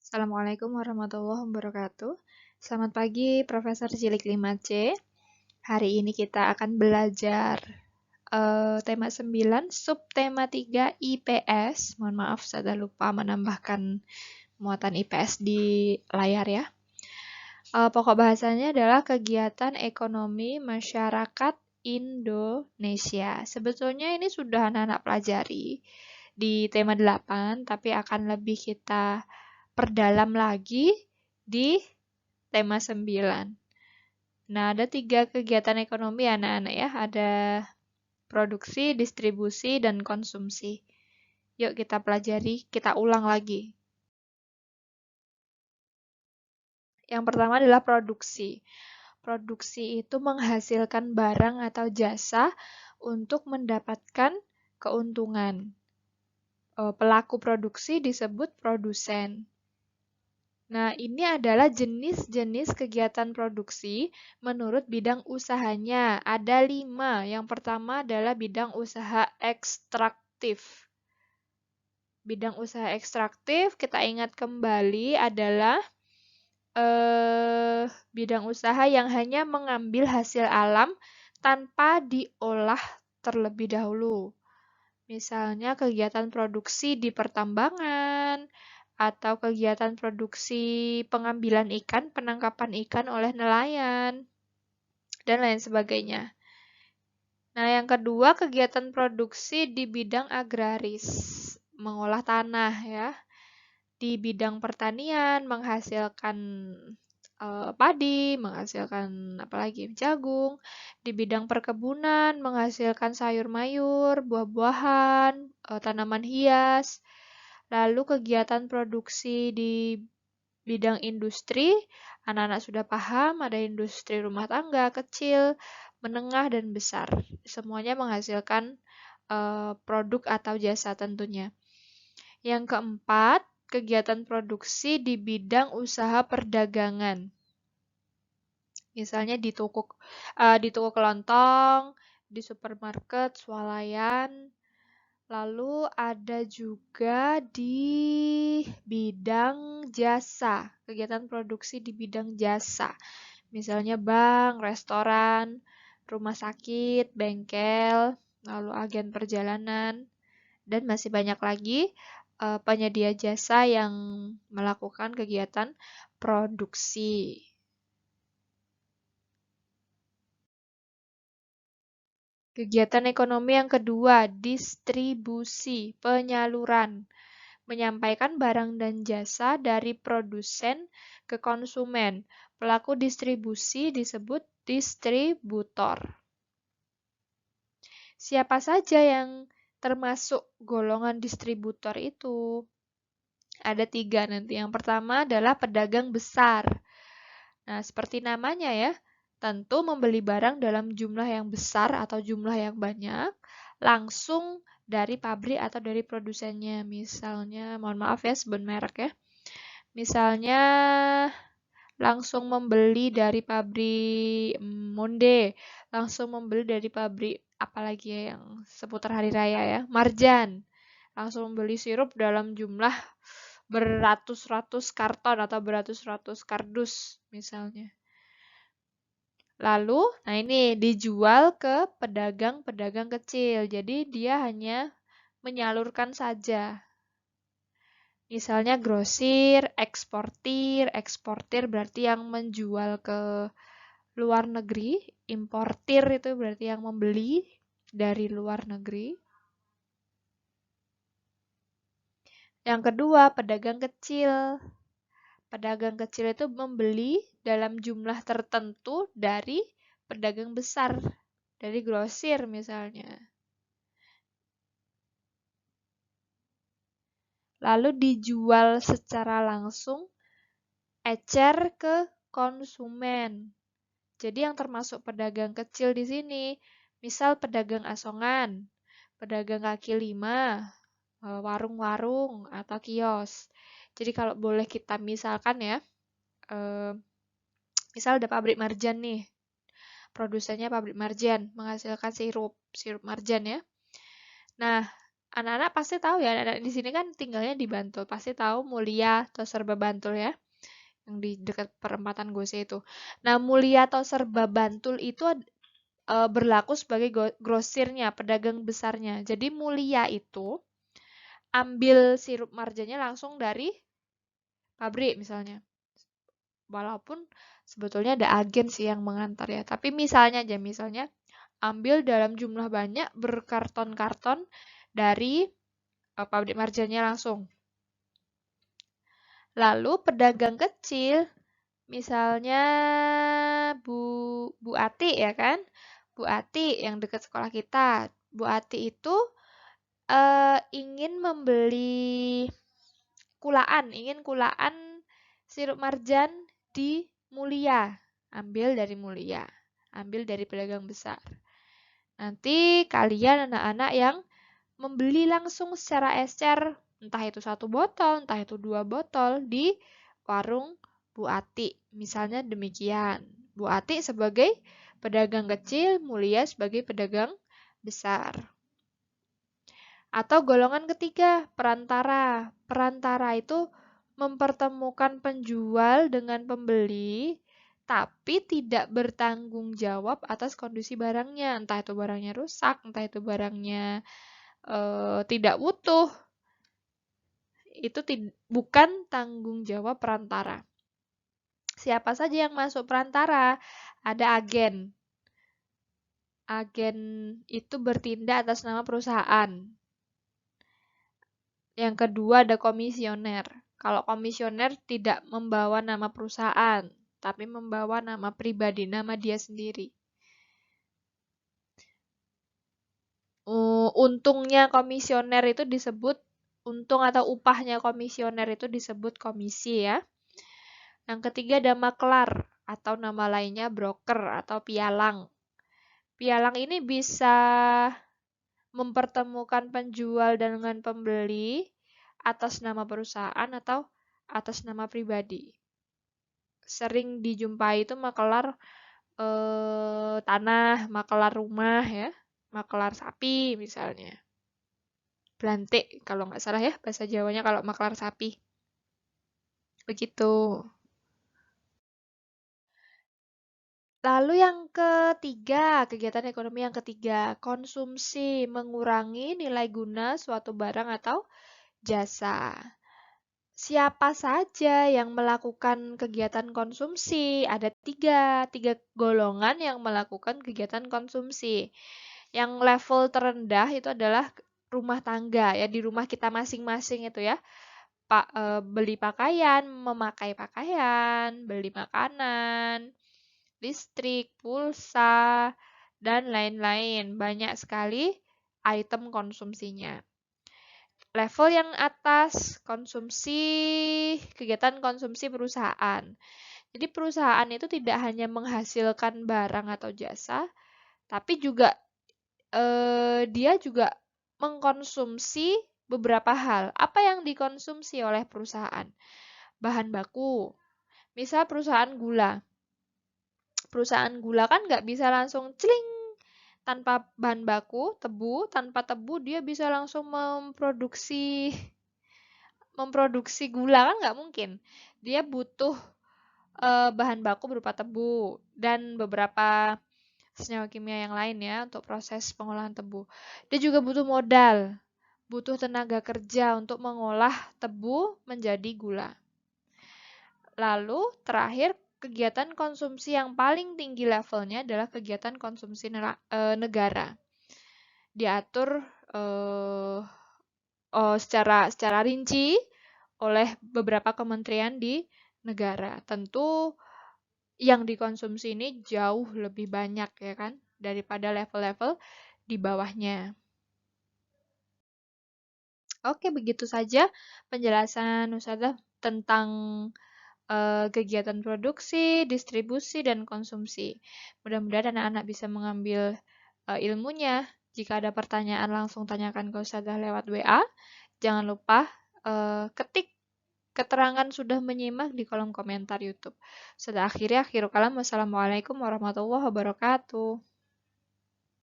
Assalamualaikum warahmatullahi wabarakatuh. Selamat pagi, Profesor Cilik 5C. Hari ini kita akan belajar tema 9, subtema 3 IPS. Mohon maaf, saya lupa menambahkan muatan IPS di layar ya. Pokok bahasanya adalah kegiatan ekonomi masyarakat Indonesia. Sebetulnya ini sudah anak-anak pelajari di tema 8, tapi akan lebih kita perdalam lagi di tema 9. Nah, ada 3 kegiatan ekonomi anak-anak ya. Ada produksi, distribusi, dan konsumsi. Yuk kita pelajari, kita ulang lagi. Yang pertama adalah produksi. Produksi itu menghasilkan barang atau jasa untuk mendapatkan keuntungan. Pelaku produksi disebut produsen. Nah, ini adalah jenis-jenis kegiatan produksi menurut bidang usahanya. Ada 5. Yang pertama adalah bidang usaha ekstraktif. Bidang usaha ekstraktif, kita ingat kembali adalah bidang usaha yang hanya mengambil hasil alam tanpa diolah terlebih dahulu. Misalnya kegiatan produksi di pertambangan, atau kegiatan produksi pengambilan ikan, penangkapan ikan oleh nelayan, dan lain sebagainya. Nah, yang kedua, kegiatan produksi di bidang agraris, mengolah tanah ya. Di bidang pertanian, menghasilkan padi, menghasilkan apalagi jagung. Di bidang perkebunan, menghasilkan sayur mayur, buah-buahan, tanaman hias. Lalu kegiatan produksi di bidang industri, anak-anak sudah paham ada industri rumah tangga, kecil, menengah, dan besar. Semuanya menghasilkan produk atau jasa tentunya. Yang keempat, kegiatan produksi di bidang usaha perdagangan. Misalnya di toko kelontong, di supermarket, swalayan. Lalu ada juga di bidang jasa, kegiatan produksi di bidang jasa. Misalnya bank, restoran, rumah sakit, bengkel, lalu agen perjalanan, dan masih banyak lagi penyedia jasa yang melakukan kegiatan produksi. Kegiatan ekonomi yang kedua, distribusi, penyaluran. Menyampaikan barang dan jasa dari produsen ke konsumen. Pelaku distribusi disebut distributor. Siapa saja yang termasuk golongan distributor itu? Ada 3 nanti. Yang pertama adalah pedagang besar. Nah, seperti namanya ya, tentu membeli barang dalam jumlah yang besar atau jumlah yang banyak, langsung dari pabrik atau dari produsennya. Misalnya, mohon maaf ya sebut merek ya. Misalnya, langsung membeli dari pabrik Monde, langsung membeli dari pabrik apalagi ya yang seputar hari raya ya, Marjan. Langsung membeli sirup dalam jumlah beratus-ratus karton atau beratus-ratus kardus misalnya. Lalu, nah ini dijual ke pedagang-pedagang kecil. Jadi dia hanya menyalurkan saja. Misalnya grosir, eksportir berarti yang menjual ke luar negeri, importir itu berarti yang membeli dari luar negeri. Yang kedua, pedagang kecil. Pedagang kecil itu membeli dalam jumlah tertentu dari pedagang besar, dari grosir misalnya. Lalu dijual secara langsung, ecer ke konsumen. Jadi yang termasuk pedagang kecil di sini, misal pedagang asongan, pedagang kaki lima, warung-warung atau kios. Jadi kalau boleh kita misalkan ya, misal ada pabrik marjan nih, produsennya pabrik marjan menghasilkan sirup marjan ya. Nah, Anak-anak pasti tahu ya, anak-anak di sini kan tinggalnya di Bantul, pasti tahu Mulia atau Serba Bantul ya, yang di dekat perempatan Gose itu. Nah, Mulia atau Serba Bantul itu berlaku sebagai grosirnya, pedagang besarnya. Jadi Mulia itu ambil sirup marjannya langsung dari pabrik misalnya. Walaupun sebetulnya ada agen sih yang mengantar ya. Tapi misalnya aja, misalnya ambil dalam jumlah banyak berkarton-karton dari pabrik marjannya langsung. Lalu pedagang kecil, misalnya Bu Bu Ati ya kan? Bu Ati yang dekat sekolah kita. Bu Ati itu ingin membeli ingin kulaan sirup marjan di Mulia. Ambil dari Mulia, ambil dari pedagang besar. Nanti kalian anak-anak yang membeli langsung secara ecer, entah itu 1 botol, entah itu 2 botol di warung Bu Ati. Misalnya demikian. Bu Ati sebagai pedagang kecil, Mulia sebagai pedagang besar. Atau golongan ketiga, perantara. Perantara itu mempertemukan penjual dengan pembeli, tapi tidak bertanggung jawab atas kondisi barangnya. Entah itu barangnya rusak, entah itu barangnya tidak utuh. Itu bukan tanggung jawab perantara. Siapa saja yang masuk perantara? Ada agen. Agen itu bertindak atas nama perusahaan. Yang kedua ada komisioner. Kalau komisioner tidak membawa nama perusahaan, tapi membawa nama pribadi, nama dia sendiri. Untungnya komisioner itu disebut, untung atau upahnya komisioner itu disebut komisi ya. Yang ketiga ada maklar atau nama lainnya broker atau pialang. Pialang ini bisa mempertemukan penjual dengan pembeli atas nama perusahaan atau atas nama pribadi. Sering dijumpai itu makelar tanah, makelar rumah ya, makelar sapi misalnya. Belantik kalau nggak salah ya bahasa Jawanya kalau makelar sapi. Begitu. Lalu yang ketiga, kegiatan ekonomi yang ketiga, konsumsi, mengurangi nilai guna suatu barang atau jasa. Siapa saja yang melakukan kegiatan konsumsi? Ada tiga golongan yang melakukan kegiatan konsumsi. Yang level terendah itu adalah rumah tangga, ya di rumah kita masing-masing itu ya. Beli pakaian, memakai pakaian, beli makanan, listrik, pulsa, dan lain-lain. Banyak sekali item konsumsinya. Level yang atas, kegiatan konsumsi perusahaan. Jadi perusahaan itu tidak hanya menghasilkan barang atau jasa, tapi juga dia juga mengkonsumsi beberapa hal. Apa yang dikonsumsi oleh perusahaan? Bahan baku. Misal perusahaan gula. Perusahaan gula kan nggak bisa langsung celing tanpa bahan baku, tebu. Tanpa tebu dia bisa langsung memproduksi gula kan nggak mungkin. Dia butuh bahan baku berupa tebu dan beberapa senyawa kimia yang lain ya untuk proses pengolahan tebu. Dia juga butuh modal, butuh tenaga kerja untuk mengolah tebu menjadi gula. Lalu terakhir kegiatan konsumsi yang paling tinggi levelnya adalah kegiatan konsumsi negara. Diatur secara rinci oleh beberapa kementerian di negara. Tentu yang dikonsumsi ini jauh lebih banyak ya kan daripada level-level di bawahnya. Oke, begitu saja penjelasan Ustazah tentang kegiatan produksi, distribusi, dan konsumsi. Mudah-mudahan anak-anak bisa mengambil ilmunya. Jika ada pertanyaan langsung tanyakan ke Ustazah lewat WA. Jangan lupa ketik keterangan sudah menyimak di kolom komentar YouTube. Sudah akhirnya, akhirul kalam. Wassalamualaikum warahmatullahi wabarakatuh.